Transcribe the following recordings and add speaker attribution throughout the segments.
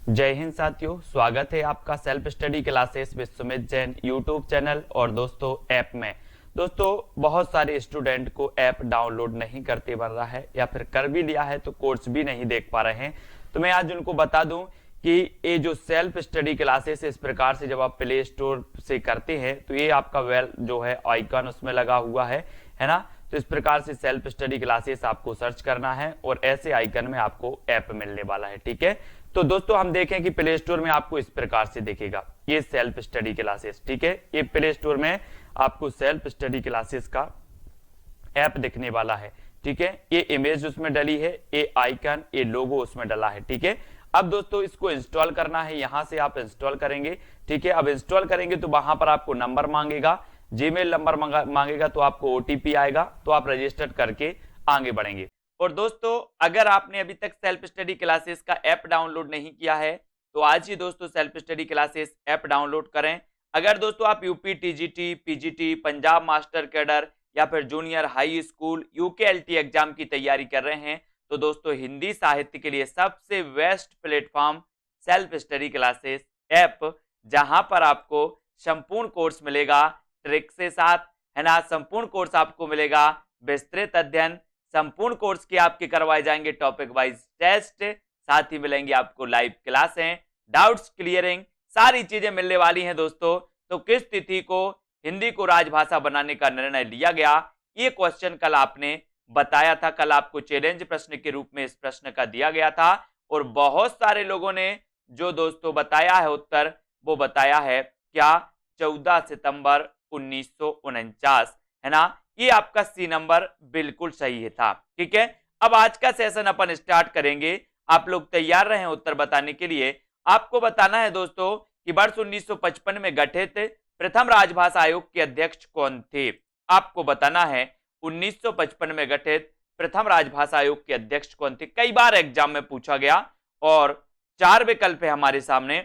Speaker 1: जय हिंद साथियों, स्वागत है आपका self study classes Vishwamit Jain YouTube channel और दोस्तों ऐप में। दोस्तों बहुत सारे स्टूडेंट को ऐप डाउनलोड नहीं करते बन रहा है या फिर कर भी लिया है तो कोर्स भी नहीं देख पा रहे हैं। तो मैं आज उनको बता दूं कि ये जो सेल्फ स्टडी क्लासेस इस प्रकार से जब आप प्ले स्टोर से करते हैं तो ये आपका वेल जो है आइकन उसमें लगा हुआ है ना। तो इस प्रकार से सेल्फ स्टडी क्लासेस आपको सर्च करना है और ऐसे आइकन में आपको ऐप मिलने वाला है। ठीक है, तो दोस्तों हम देखें कि प्ले स्टोर में आपको इस प्रकार से दिखेगा ये सेल्फ स्टडी क्लासेस। ठीक है, ये प्ले स्टोर में आपको सेल्फ स्टडी क्लासेस का ऐप दिखने वाला है। ठीक है, ये इमेज उसमें डली है, ये आइकन, ये लोगो उसमें डला है। ठीक है, अब दोस्तों इसको इंस्टॉल करना है, यहां से आप इंस्टॉल करेंगे। ठीक है, अब इंस्टॉल करेंगे तो वहां पर आपको नंबर मांगेगा, जीमेल नंबर मांगेगा, तो आपको ओटीपी आएगा, तो आप रजिस्टर करके आगे बढ़ेंगे। और दोस्तों अगर आपने अभी तक सेल्फ स्टडी क्लासेस का ऐप डाउनलोड नहीं किया है तो आज ही दोस्तों self study classes app download करें। अगर दोस्तों आप UP TGT, PGT, Punjab master cadre या फिर जूनियर हाई स्कूल यूकेएलटी एग्जाम की तैयारी कर रहे हैं तो दोस्तों हिंदी साहित्य के लिए सबसे best platform self study classes app, जहां पर आपको संपूर्ण कोर्स मिलेगा ट्रिक से साथ, है ना। संपूर्ण कोर्स आपको मिलेगा, विस्तृत अध्ययन, संपूर्ण कोर्स के आपके करवाए जाएंगे टॉपिक वाइज टेस्ट, साथ ही मिलेंगे आपको लाइव क्लासें, डाउट्स क्लियरिंग, सारी चीजें मिलने वाली हैं दोस्तों। तो किस तिथि को हिंदी को राजभाषा बनाने का निर्णय लिया गया, ये क्वेश्चन कल आपने बताया था, कल आपको चैलेंज प्रश्न के रूप में इस प्रश्न का दिया गया था और बहुत सारे लोगों ने जो दोस्तों बताया है उत्तर, वो बताया है क्या 14 सितंबर 1949, है ना। ये आपका सी नंबर बिल्कुल सही था। ठीक है, अब आज का सेशन अपन स्टार्ट करेंगे। आप लोग तैयार रहे उत्तर बताने के लिए। आपको बताना है दोस्तों कि वर्ष 1955 में गठित प्रथम राजभाषा आयोग के अध्यक्ष कौन थे। आपको बताना है 1955 में गठित प्रथम राजभाषा आयोग के अध्यक्ष कौन थे। कई बार एग्जाम में पूछा गया और 4 विकल्प है हमारे सामने,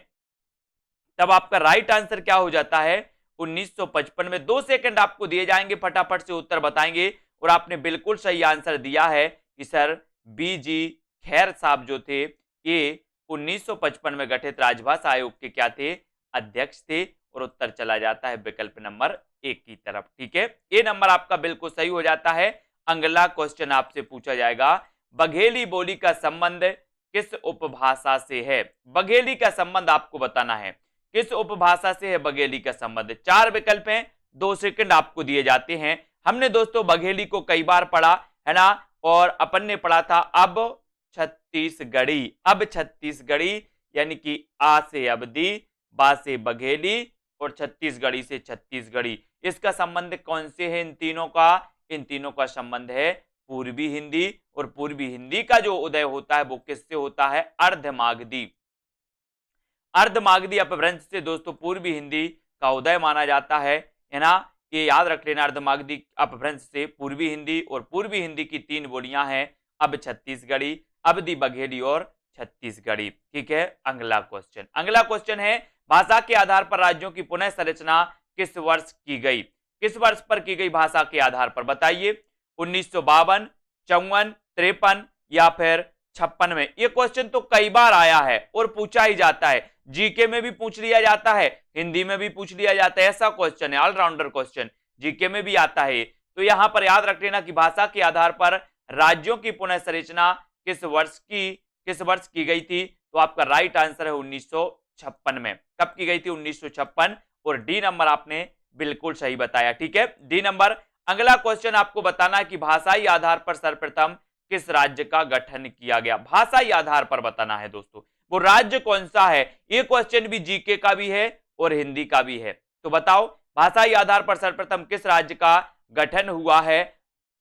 Speaker 1: तब आपका राइट आंसर क्या हो जाता है 1955 में। 2 सेकंड आपको दिए जाएंगे, फटाफट से उत्तर बताएंगे और आपने बिल्कुल सही आंसर दिया है कि सर बीजी खैर साहब जो थे ये 1955 में गठित राजभाषा आयोग के क्या थे, अध्यक्ष थे। और उत्तर चला जाता है विकल्प नंबर 1 की तरफ। ठीक है, ये नंबर आपका बिल्कुल सही हो जाता है। अगला क्वेश्चन आपसे पूछा जाएगा, बघेली बोली का संबंध किस उपभाषा से है। बघेली का संबंध आपको बताना है किस उपभाषा से है बघेली का संबंध। 4 विकल्प हैं, 2 सेकंड आपको दिए जाते हैं। हमने दोस्तों बघेली को कई बार पढ़ा है ना, और अपन ने पढ़ा था अब छत्तीसगढ़ी। अब छत्तीसगढ़ी यानी कि आ से अवधि, बा से बघेली और छत्तीसगढ़ी से छत्तीसगढ़ी। इसका संबंध कौन से है इन तीनों का, इन तीनों का संबंध है पूर्वी हिंदी। और पूर्वी हिंदी का जो उदय होता है वो किससे होता है, अर्धमागधी। अर्धमागधी अपभ्रंश से दोस्तों पूर्वी हिंदी का उदय माना जाता है ना। ये याद रख लेना, अर्धमागधी अपभ्रंश से पूर्वी हिंदी, और पूर्वी हिंदी की 3 बोलियां हैं अब छत्तीसगढ़ी, अवधी बघेली और छत्तीसगढ़ी। ठीक है, अगला क्वेश्चन है, भाषा के आधार पर राज्यों की पुनः संरचना किस वर्ष की गई। किस वर्ष पर की गई भाषा के आधार पर, बताइए। 1952, 54, 53 या फिर 56 में। ये क्वेश्चन तो कई बार आया है और पूछा ही जाता है, जीके में भी पूछ लिया जाता है, हिंदी में भी पूछ लिया जाता है। ऐसा क्वेश्चन है, ऑलराउंडर क्वेश्चन, जीके में भी आता है। तो यहां पर याद रख लेना कि भाषा के आधार पर राज्यों की पुनः संरचना किस वर्ष की गई थी। तो आपका राइट आंसर है 1956 में। कब की गई थी, 1956। और डी नंबर आपने बिल्कुल सही बताया। ठीक है, डी नंबर। अगला क्वेश्चन आपको बताना है कि भाषाई आधार पर सर्वप्रथम किस राज्य का गठन किया गया। भाषाई आधार पर बताना है दोस्तों, वो राज्य कौन सा है। ये क्वेश्चन भी जीके का भी है और हिंदी का भी है। तो बताओ भाषाई आधार पर सर्वप्रथम किस राज्य का गठन हुआ है।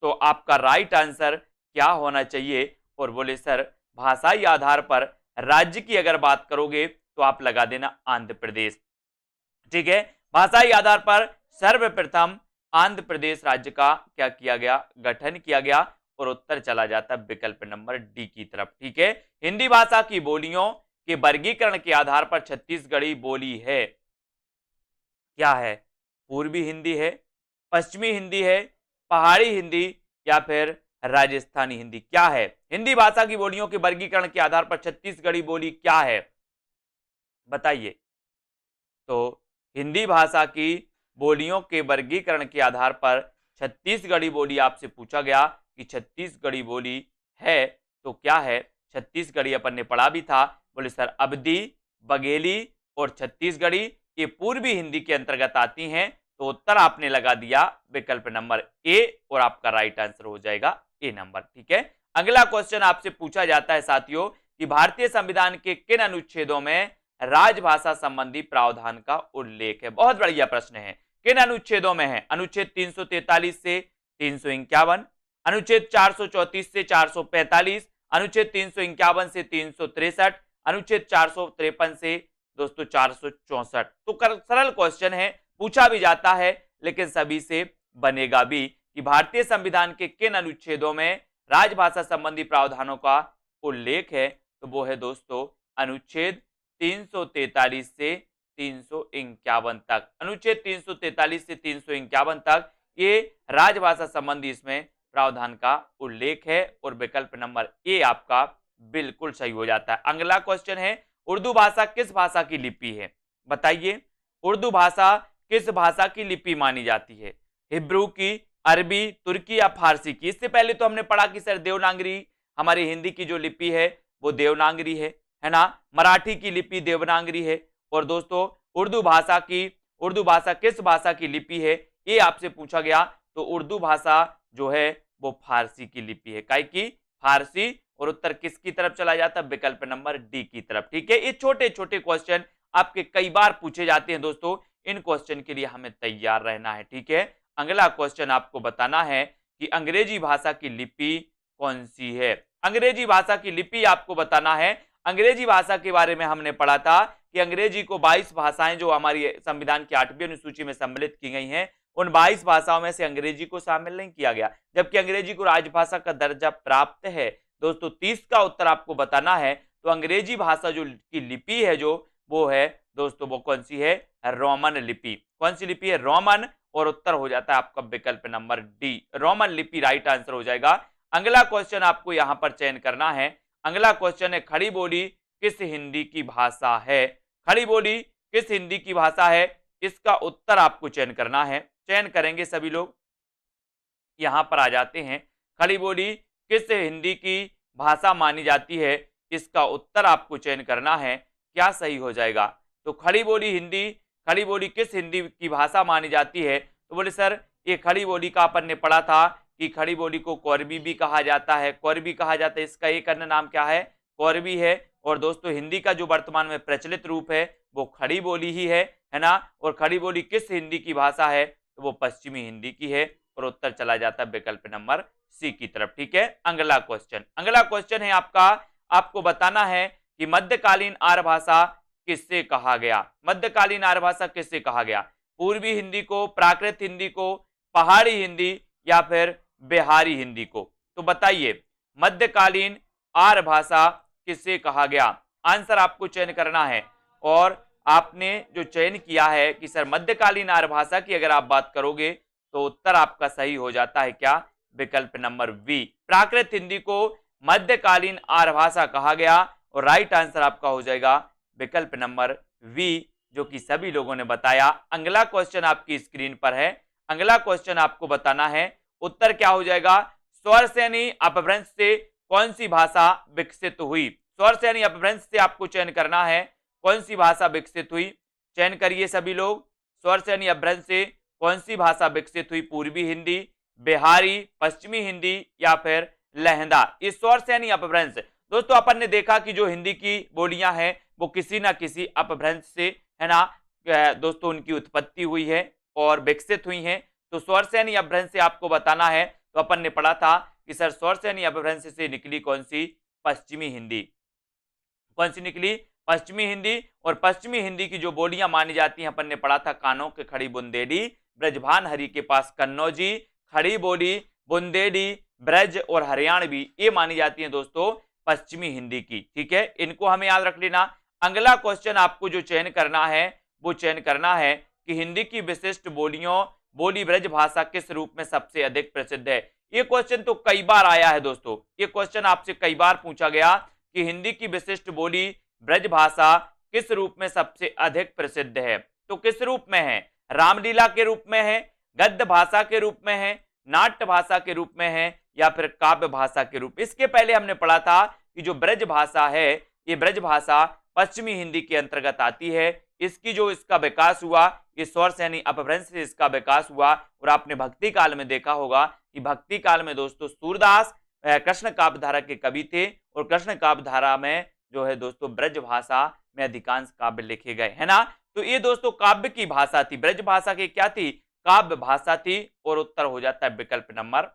Speaker 1: तो आपका राइट आंसर क्या होना चाहिए, और बोले सर भाषाई आधार पर राज्य की अगर बात करोगे तो आप लगा देना आंध्र प्रदेश। ठीक है, भाषाई आधार पर सर्वप्रथम आंध्र प्रदेश राज्य का क्या किया गया, गठन किया गया। और उत्तर चला जाता है विकल्प नंबर डी की तरफ। ठीक है, हिंदी भाषा की बोलियों के वर्गीकरण के आधार पर छत्तीसगढ़ी बोली है, क्या है, पूर्वी हिंदी है, पश्चिमी हिंदी है, पहाड़ी हिंदी या फिर राजस्थानी हिंदी, क्या है। हिंदी भाषा की बोलियों के वर्गीकरण के आधार पर छत्तीसगढ़ी बोली क्या है। बताइए। तो हिंदी भाषा की बोलियों के वर्गीकरण के आधार पर छत्तीसगढ़ी बोली आपसे पूछा गया कि छत्तीसगढ़ी बोली है तो क्या है। छत्तीसगढ़ी अपन ने पढ़ा भी था। बोले सर अवधी, बघेली और छत्तीसगढ़ी ये पूर्वी हिंदी के अंतर्गत आती हैं। तो उत्तर आपने लगा दिया विकल्प नंबर ए और आपका राइट आंसर हो जाएगा ए नंबर। ठीक है, अगला क्वेश्चन आपसे पूछा जाता है साथियों कि भारतीय संविधान के किन अनुच्छेदों में राजभाषा संबंधी प्रावधान का उल्लेख है। बहुत बढ़िया प्रश्न है। किन अनुच्छेदों में है? अनुच्छेद 343 से 351, अनुच्छेद 434 से 445, अनुच्छेद 351 से 363, अनुच्छेद 453 से दोस्तों 464। तो सरल क्वेश्चन है, पूछा भी जाता है लेकिन सभी से बनेगा भी कि भारतीय संविधान के किन अनुच्छेदों में राजभाषा संबंधी प्रावधानों का उल्लेख है। तो वो है दोस्तों अनुच्छेद 343 से 351 तक। अनुच्छेद 343 से 351 तक ये राजभाषा संबंधी इसमें प्रावधान का उल्लेख है और विकल्प नंबर ए आपका बिल्कुल सही हो जाता है। अगला क्वेश्चन है, उर्दू भाषा किस भाषा की लिपि है? बताइए, उर्दू भाषा किस भाषा की लिपि मानी जाती है? हिब्रू की, अरबी, तुर्की या फारसी की? इससे पहले तो हमने पढ़ा कि सर देवनागरी हमारी हिंदी की जो लिपि है वो देवनागरी है ना। मराठी की लिपि देवनागरी है। और दोस्तों उर्दू भाषा किस भाषा की लिपि है ये आपसे पूछा गया। तो उर्दू भाषा जो है वो फारसी की लिपि है। काय की? फारसी। और उत्तर किसकी तरफ चला जाता है? विकल्प नंबर डी की तरफ। ठीक है, ये छोटे छोटे क्वेश्चन आपके कई बार पूछे जाते हैं दोस्तों, इन क्वेश्चन के लिए हमें तैयार रहना है। ठीक है, अगला क्वेश्चन आपको बताना है कि अंग्रेजी भाषा की लिपि कौन सी है। अंग्रेजी भाषा की लिपि आपको बताना है। अंग्रेजी भाषा के बारे में हमने पढ़ा था कि अंग्रेजी को 22 भाषाएं जो हमारी संविधान की 8वीं अनुसूची में सम्मिलित की गई हैं, उन 22 भाषाओं में से अंग्रेजी को शामिल नहीं किया गया, जबकि अंग्रेजी को राजभाषा का दर्जा प्राप्त है। दोस्तों 30 का उत्तर आपको बताना है। तो अंग्रेजी भाषा जो की लिपि है जो वो है दोस्तों वो कौन सी है? रोमन लिपि। कौन सी लिपि है? रोमन। और उत्तर हो जाता है आपका विकल्प नंबर डी, रोमन लिपि राइट आंसर हो जाएगा। अगला क्वेश्चन आपको यहां पर चयन करना है। अगला क्वेश्चन है, खड़ी बोली किस हिंदी की भाषा है? खड़ी बोली किस हिंदी की भाषा है? इसका उत्तर आपको चयन करना है। चयन करेंगे सभी लोग, यहां पर आ जाते हैं। खड़ी बोली किस हिंदी की भाषा मानी जाती है? इसका उत्तर आपको चयन करना है। क्या सही हो जाएगा? तो खड़ी बोली किस हिंदी की भाषा मानी जाती है? तो बोले सर ये खड़ी बोली का अपन ने पढ़ा था कि खड़ी बोली को कोरबी भी कहा जाता है। कोरबी कहा जाता है, इसका एक अन्य नाम क्या है? कोरबी है। और दोस्तों हिंदी का जो वर्तमान में प्रचलित रूप है वो खड़ी बोली ही है ना। और खड़ी बोली किस हिंदी की भाषा है? तो वो पश्चिमी हिंदी की है। और उत्तर चला जाता है विकल्प नंबर सी की तरफ। ठीक है, अगला क्वेश्चन है आपका, आपको बताना है कि मध्यकालीन आर्य भाषा किससे कहा गया? मध्यकालीन आर्य भाषा किससे कहा गया? पूर्वी हिंदी को, प्राकृत हिंदी को, पहाड़ी हिंदी या फिर बिहारी हिंदी को? तो बताइए मध्यकालीन आर्य भाषा किससे कहा गया? आंसर आपको चयन करना है। और आपने जो चयन किया है कि सर मध्यकालीन आर्य भाषा की अगर आप बात करोगे तो उत्तर आपका सही हो जाता है क्या? विकल्प नंबर बी, प्राकृत हिंदी को मध्यकालीन आर्य भाषा कहा गया। और राइट आंसर आपका हो जाएगा विकल्प नंबर वी, जो कि सभी लोगों ने बताया। अगला क्वेश्चन आपकी स्क्रीन पर है। अगला क्वेश्चन आपको बताना है, उत्तर क्या हो जाएगा? स्वर श्रेणी अपभ्रंश से कौन सी भाषा विकसित हुई? स्वर श्रेणी अपभ्रंश से आपको चयन करना है, कौन सी भाषा विकसित हुई? चयन करिए सभी लोग। स्वर श्रेणी अपभ्रंश से कौन सी भाषा विकसित हुई? पूर्वी हिंदी, बिहारी, पश्चिमी हिंदी या फिर लहंदा? इस स्वर श्रेणी अपभ्रंश दोस्तों अपन ने देखा कि जो हिंदी की बोलियां हैं वो किसी ना किसी अपभ्रंश से है ना दोस्तों उनकी उत्पत्ति हुई है और विकसित हुई हैं। तो स्वर श्रेणी अपभ्रंश से आपको बताना है। तो अपन ने पढ़ा था कि सर स्वर श्रेणी अपभ्रंश से निकली कौन सी? पश्चिमी हिंदी। कौन सी निकली? पश्चिमी हिंदी। और पश्चिमी हिंदी की जो बोलियां मानी जाती हैं अपन ने पढ़ा था, कानों के खड़ी बुंदेली, ब्रजभान हरि के पास कन्नौजी, खड़ी बोली, बुंदेली, ब्रज और हरियाणवी, ये मानी जाती है दोस्तों पश्चिमी हिंदी की। ठीक है, इनको हमें याद रख लेना। अगला क्वेश्चन आपको जो चयन करना है वो चयन करना है कि हिंदी की विशिष्ट बोली ब्रज भाषा किस रूप में सबसे अधिक प्रसिद्ध है? ये क्वेश्चन तो कई बार आया है दोस्तों। ये क्वेश्चन आपसे कई बार पूछा गया कि हिंदी की विशिष्ट बोली ब्रज भाषा किस रूप में सबसे अधिक प्रसिद्ध है? तो किस रूप में है? रामलीला के रूप में है, गद्य भाषा के रूप में है, नाट्य भाषा के रूप में है, या फिर काव्य भाषा के रूप? इसके पहले हमने पढ़ा था कि जो ब्रज भाषा है, ये ब्रज भाषा पश्चिमी हिंदी के अंतर्गत आती है। इसकी जो इसका विकास हुआ, ये सौर्स यानी अपभ्रंश से इसका विकास हुआ। और आपने भक्ति काल में देखा होगा कि भक्ति काल में दोस्तों सूरदास कृष्ण काव्य धारा के कवि थे, और कृष्ण काव्य धारा में जो है दोस्तों ब्रज भाषा में अधिकांश काव्य लिखे गए, है ना। तो ये दोस्तों काव्य की भाषा थी, ब्रज भाषा की क्या थी? काव्य भाषा थी। और उत्तर हो जाता है विकल्प नंबर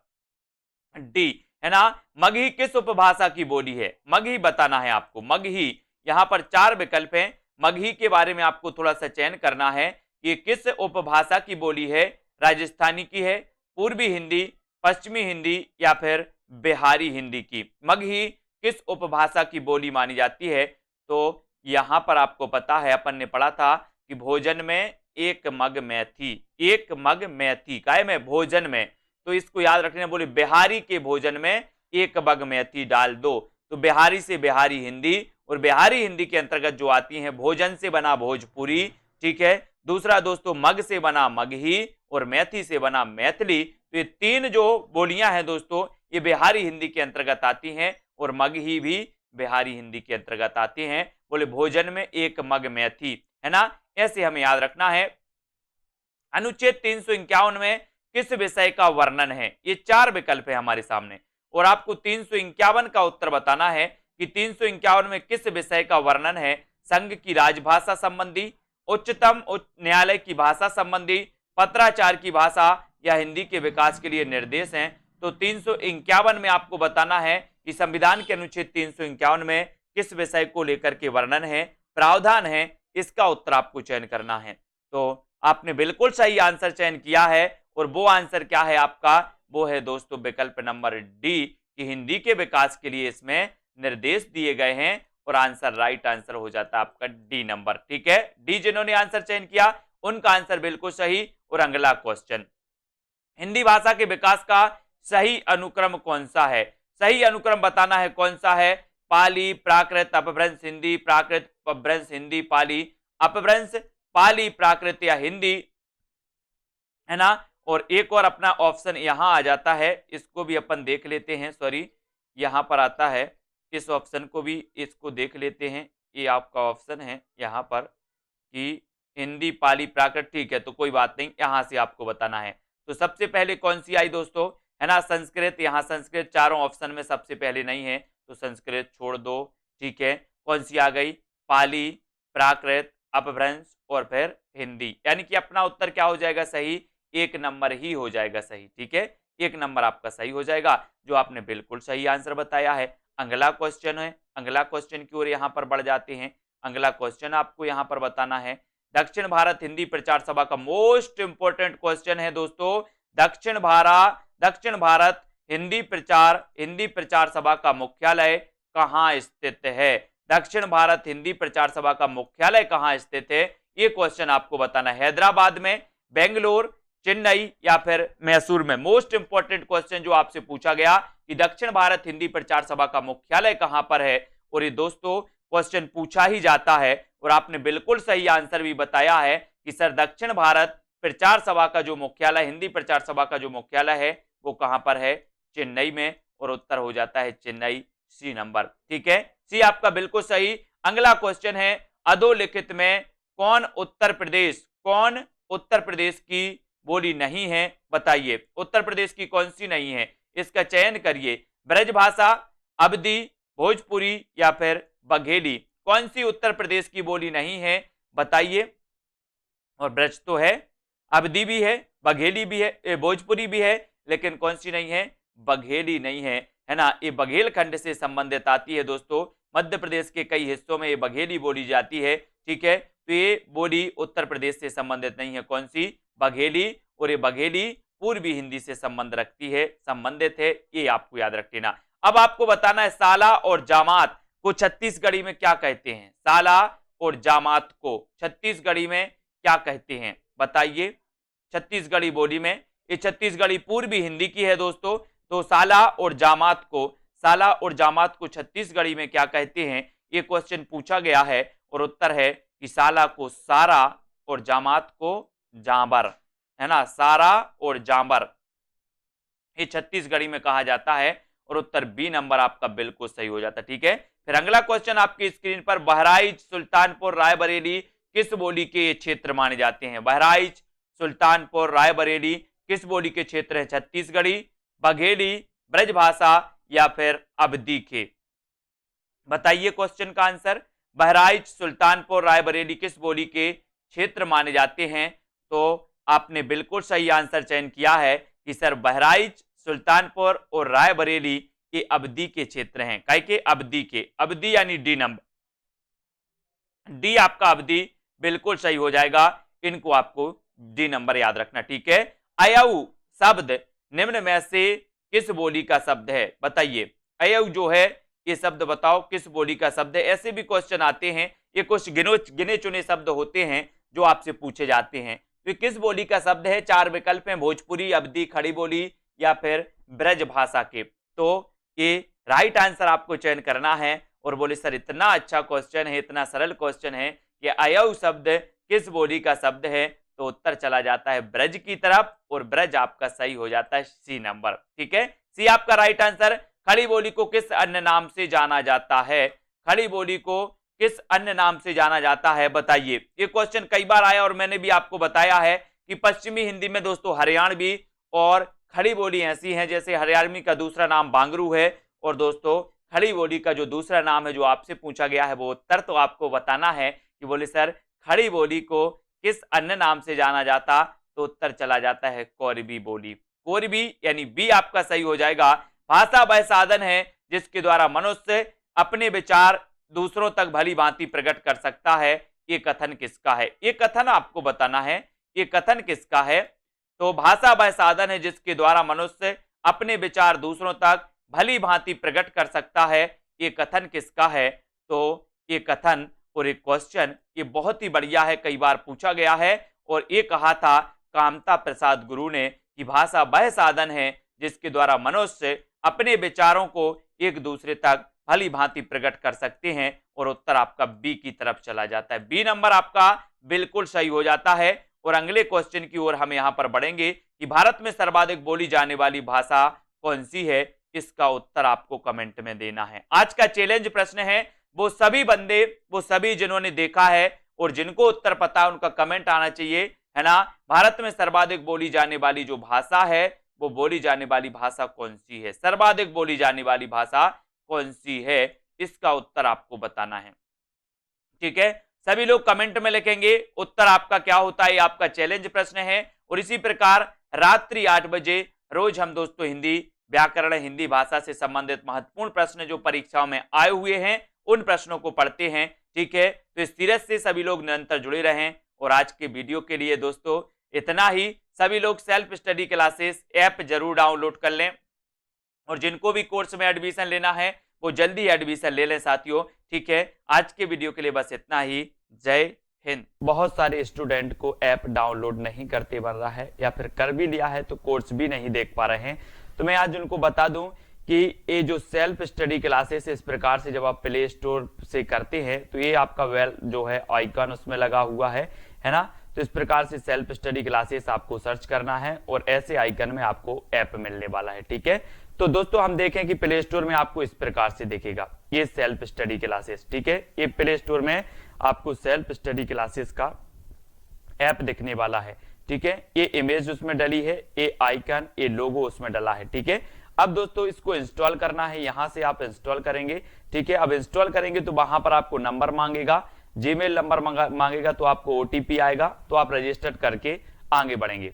Speaker 1: डी, है ना। मगही किस उपभाषा की बोली है? मगही बताना है आपको, मगही। यहां पर 4 विकल्प हैं, मगही के बारे में आपको थोड़ा सा चयन करना है कि किस उपभाषा की बोली है। राजस्थानी की है, पूर्वी हिंदी, पश्चिमी हिंदी, या फिर बिहारी हिंदी की? मगही किस उपभाषा की बोली मानी जाती है? तो यहां पर आपको पता है, अपन ने पढ़ा था कि भोजन में एक मग मैथी, एक मग मैथी काय में? भोजन में। तो इसको याद रखने, बोले बिहारी के भोजन में एक मग मैथी डाल दो। तो बिहारी से बिहारी हिंदी, और बिहारी हिंदी के अंतर्गत जो आती है, भोजन से बना भोजपुरी, ठीक है। दूसरा दोस्तों मग से बना मगही, और मैथी से बना मैथिली। तो ये 3 जो बोलियां हैं दोस्तों, ये बिहारी हिंदी के अंतर्गत आती हैं, और मगही भी बिहारी हिंदी के अंतर्गत आती हैं। बोले भोजन में एक मग मैथी, है ना। ऐसे हमें याद रखना है। अनुच्छेद 351 में किस विषय का वर्णन है? ये 4 विकल्प है हमारे सामने, और आपको 351 का उत्तर बताना है कि 351 में किस विषय का वर्णन है। संघ की राजभाषा संबंधी, उच्चतम न्यायालय की भाषा संबंधी, पत्राचार की भाषा, या हिंदी के विकास के लिए निर्देश हैं। तो 351 में आपको बताना है कि संविधान के अनुच्छेद 351 में किस विषय को लेकर के वर्णन है, प्रावधान है। इसका उत्तर आपको चयन करना है। तो आपने बिल्कुल सही आंसर चयन किया है, और वो आंसर क्या है आपका? वो है दोस्तों विकल्प नंबर डी, कि हिंदी के विकास के लिए इसमें निर्देश दिए गए हैं, और आंसर राइट आंसर हो जाता है आपका डी नंबर, ठीक है। डी जिन्होंने आंसर चयन किया उनका आंसर बिल्कुल सही। और अगला क्वेश्चन, हिंदी भाषा के विकास का सही अनुक्रम कौन सा है? सही अनुक्रम बताना है कौन सा है। पाली, प्राकृत, अपभ्रंश, हिंदी, प्राकृत, अपभ्रंश, हिंदी, पाली, अपभ्रंश, पाली, प्राकृत या हिंदी, है ना। और एक और अपना ऑप्शन यहां आ जाता है, इसको भी अपन देख लेते हैं। सॉरी, यहां पर आता है, इस ऑप्शन को भी इसको देख लेते हैं। ये आपका ऑप्शन है यहां पर कि हिंदी, पाली, प्राकृत, ठीक है। तो कोई बात नहीं, यहां से आपको बताना है। तो सबसे पहले कौन सी आई दोस्तों, है ना, संस्कृत। यहाँ संस्कृत चारों ऑप्शन में सबसे पहले नहीं है, तो संस्कृत छोड़ दो, ठीक है। कौन सी आ गई? पाली, प्राकृत, अपभ्रंश, और फिर हिंदी। यानी कि अपना उत्तर क्या हो जाएगा सही? 1 नंबर ही हो जाएगा सही, ठीक है। 1 नंबर आपका सही हो जाएगा, जो आपने बिल्कुल सही आंसर बताया है। अगला क्वेश्चन है, अगला क्वेश्चन की ओर यहाँ पर बढ़ जाते हैं। अगला क्वेश्चन आपको यहाँ पर बताना है। दक्षिण भारत हिंदी प्रचार सभा का मोस्ट इंपोर्टेंट क्वेश्चन है दोस्तों। दक्षिण भारत हिंदी प्रचार सभा का मुख्यालय कहाँ स्थित है? दक्षिण भारत हिंदी प्रचार सभा का मुख्यालय कहाँ स्थित है? ये क्वेश्चन आपको बताना है। हैदराबाद में, बेंगलोर, चेन्नई, या फिर मैसूर में? मोस्ट इंपोर्टेंट क्वेश्चन जो आपसे पूछा गया कि दक्षिण भारत हिंदी प्रचार सभा का मुख्यालय कहां पर है, और ये दोस्तों क्वेश्चन पूछा ही जाता है। और आपने बिल्कुल सही आंसर भी बताया है कि सर दक्षिण भारत प्रचार सभा का जो मुख्यालय, हिंदी प्रचार सभा का जो मुख्यालय है, वो कहां पर है? चेन्नई में। और उत्तर हो जाता है चेन्नई, सी नंबर, ठीक है। सी आपका बिल्कुल सही। अगला क्वेश्चन है, अधोलिखित में कौन उत्तर प्रदेश की बोली नहीं है? बताइए, उत्तर प्रदेश की कौन सी नहीं है? इसका चयन करिए। ब्रजभाषा, अवधी, भोजपुरी, या फिर बघेली? कौन सी उत्तर प्रदेश की बोली नहीं है? बताइए। और ब्रज तो है, अवधी भी है, बघेली भी है, भोजपुरी भी है, लेकिन कौन सी नहीं है? बघेली नहीं है, है ना। ये बघेल खंड से संबंधित आती है दोस्तों। मध्य प्रदेश के कई हिस्सों में ये बघेली बोली जाती है, ठीक है। तो ये बोली उत्तर प्रदेश से संबंधित नहीं है। कौन सी? बघेली। और ये बघेली पूर्वी हिंदी से संबंधित है, ये आपको याद रख लेना। अब आपको बताना है साला और जामात को छत्तीसगढ़ी में क्या कहते हैं? साला और जामात को छत्तीसगढ़ी में क्या कहते हैं? बताइए। छत्तीसगढ़ी बोली में, ये छत्तीसगढ़ी पूर्वी हिंदी की है दोस्तों। तो साला और जामात को छत्तीसगढ़ी में क्या कहते हैं? ये क्वेश्चन पूछा गया है, और उत्तर है कि साला को सारा और जामात को जाबर, है ना, सारा और जाबर, ये छत्तीसगढ़ी में कहा जाता है और उत्तर बी नंबर आपका बिल्कुल सही हो जाता है। ठीक है, फिर अगला क्वेश्चन आपकी स्क्रीन पर, बहराइच, सुल्तानपुर, रायबरेली किस बोली के ये क्षेत्र माने जाते हैं? बहराइच, सुल्तानपुर, रायबरेली किस बोली के क्षेत्र है? छत्तीसगढ़ी, बघेली, ब्रजभाषा या फिर अवधी के? बताइए क्वेश्चन का आंसर। बहराइच, सुल्तानपुर, रायबरेली किस बोली के क्षेत्र माने जाते हैं? तो आपने बिल्कुल सही आंसर चयन किया है कि सर बहराइच, सुल्तानपुर और रायबरेली ये अवधी के क्षेत्र हैं। काय के? अवधी के। अवधी यानी डी नंबर, डी आपका अवधी बिल्कुल सही हो जाएगा। इनको आपको डी नंबर याद रखना। ठीक है, अयऊ शब्द निम्न में से किस बोली का शब्द है? बताइए, अयऊ जो है ये शब्द बताओ किस बोली का शब्द है? ऐसे भी क्वेश्चन आते हैं, ये कुछ गिने चुने शब्द होते हैं जो आपसे पूछे जाते हैं। तो किस बोली का शब्द है? 4 विकल्प हैं, भोजपुरी, अवधी, खड़ी बोली या फिर ब्रज भाषा के। तो ये राइट आंसर आपको चयन करना है। और बोले सर इतना अच्छा क्वेश्चन है, इतना सरल क्वेश्चन है कि अयऊ शब्द किस बोली का शब्द है, तो उत्तर चला जाता है ब्रज की तरफ और ब्रज आपका सही हो जाता है सी नंबर। ठीक है, सी आपका राइट आंसर। खड़ी बोली को किस अन्य नाम से जाना जाता है? खड़ी बोली को किस अन्य नाम से जाना जाता है? बताइए। ये क्वेश्चन कई बार आया और मैंने भी आपको बताया है कि पश्चिमी हिंदी में दोस्तों हरियाणवी और खड़ी बोली ऐसी हैं, जैसे हरियाणवी का दूसरा नाम बांगरू है और दोस्तों खड़ी बोली का जो दूसरा नाम है जो आपसे पूछा गया है वो उत्तर तो आपको बताना है कि बोले सर खड़ी बोली को किस अन्य नाम से जाना जाता, तो उत्तर चला जाता है कोरबी बोली। कोरबी यानी बी आपका सही हो जाएगा। भाषा वह साधन है जिसके द्वारा मनुष्य अपने विचार दूसरों तक भली भांति प्रकट कर सकता है। ये कथन किसका है? ये कथन आपको बताना है, ये कथन किसका है? तो भाषा वह साधन है जिसके द्वारा मनुष्य अपने विचार दूसरों तक भली भांति प्रकट कर सकता है। ये कथन किसका है? तो ये कथन और एक क्वेश्चन ये बहुत ही बढ़िया है, कई बार पूछा गया है और ये कहा था कामता प्रसाद गुरु ने कि भाषा वह साधन है जिसके द्वारा मनुष्य अपने विचारों को एक दूसरे तक भली भांति प्रकट कर सकते हैं। और उत्तर आपका बी की तरफ चला जाता है। बी नंबर आपका बिल्कुल सही हो जाता है। और अगले क्वेश्चन की ओर हम यहां पर बढ़ेंगे कि भारत में सर्वाधिक बोली जाने वाली भाषा कौन सी है? इसका उत्तर आपको कमेंट में देना है। आज का चैलेंज प्रश्न है, वो सभी बंदे, वो सभी जिन्होंने देखा है और जिनको उत्तर पता है उनका कमेंट आना चाहिए, है ना। भारत में सर्वाधिक बोली जाने वाली जो भाषा है वो बोली जाने वाली भाषा कौन सी है? सर्वाधिक बोली जाने वाली भाषा कौन सी है? इसका उत्तर आपको बताना है। ठीक है, सभी लोग कमेंट में लिखेंगे उत्तर आपका क्या होता है। आपका चैलेंज प्रश्न है। और इसी प्रकार रात्रि 8 बजे रोज हम दोस्तों हिंदी व्याकरण, हिंदी भाषा से संबंधित महत्वपूर्ण प्रश्न जो परीक्षाओं में आए हुए हैं उन प्रश्नों को पढ़ते हैं। ठीक है, तो इस सीरीज से सभी लोग निरंतर जुड़े रहें। और आज के वीडियो के लिए दोस्तों इतना ही। सभी लोग सेल्फ स्टडी क्लासेस ऐप जरूर डाउनलोड कर लें और जिनको भी कोर्स में एडमिशन लेना है वो जल्दी एडमिशन ले लें साथियों। ठीक है, आज के वीडियो के लिए बस इतना ही। जय हिंद। बहुत सारे स्टूडेंट को ऐप डाउनलोड नहीं करते बन रहा है या फिर कर भी लिया है तो कोर्स भी नहीं देख पा रहे हैं। तो मैं आज उनको बता दूं कि ये जो सेल्फ स्टडी क्लासेस इस प्रकार से जब आप प्ले स्टोर से करते हैं तो ये आपका वेल जो है आइकन उसमें लगा हुआ है ना। तो इस प्रकार से सेल्फ स्टडी क्लासेस आपको सर्च करना है और ऐसे आइकन में आपको ऐप मिलने वाला है। ठीक है, तो दोस्तों हम देखें कि प्ले स्टोर में आपको इस प्रकार से दिखेगा ये सेल्फ स्टडी क्लासेस। ठीक है, ये प्ले स्टोर में आपको सेल्फ स्टडी क्लासेस का ऐप दिखने वाला है। ठीक है, ये इमेज उसमें डली है, ये आइकन, ये लोगो उसमें डला है। ठीक है, अब दोस्तों इसको इंस्टॉल करना है, यहां से आप इंस्टॉल करेंगे। ठीक है, अब इंस्टॉल करेंगे तो वहां पर आपको नंबर मांगेगा, जीमेल नंबर मांगेगा, तो आपको ओटीपी आएगा, तो आप रजिस्टर करके आगे बढ़ेंगे।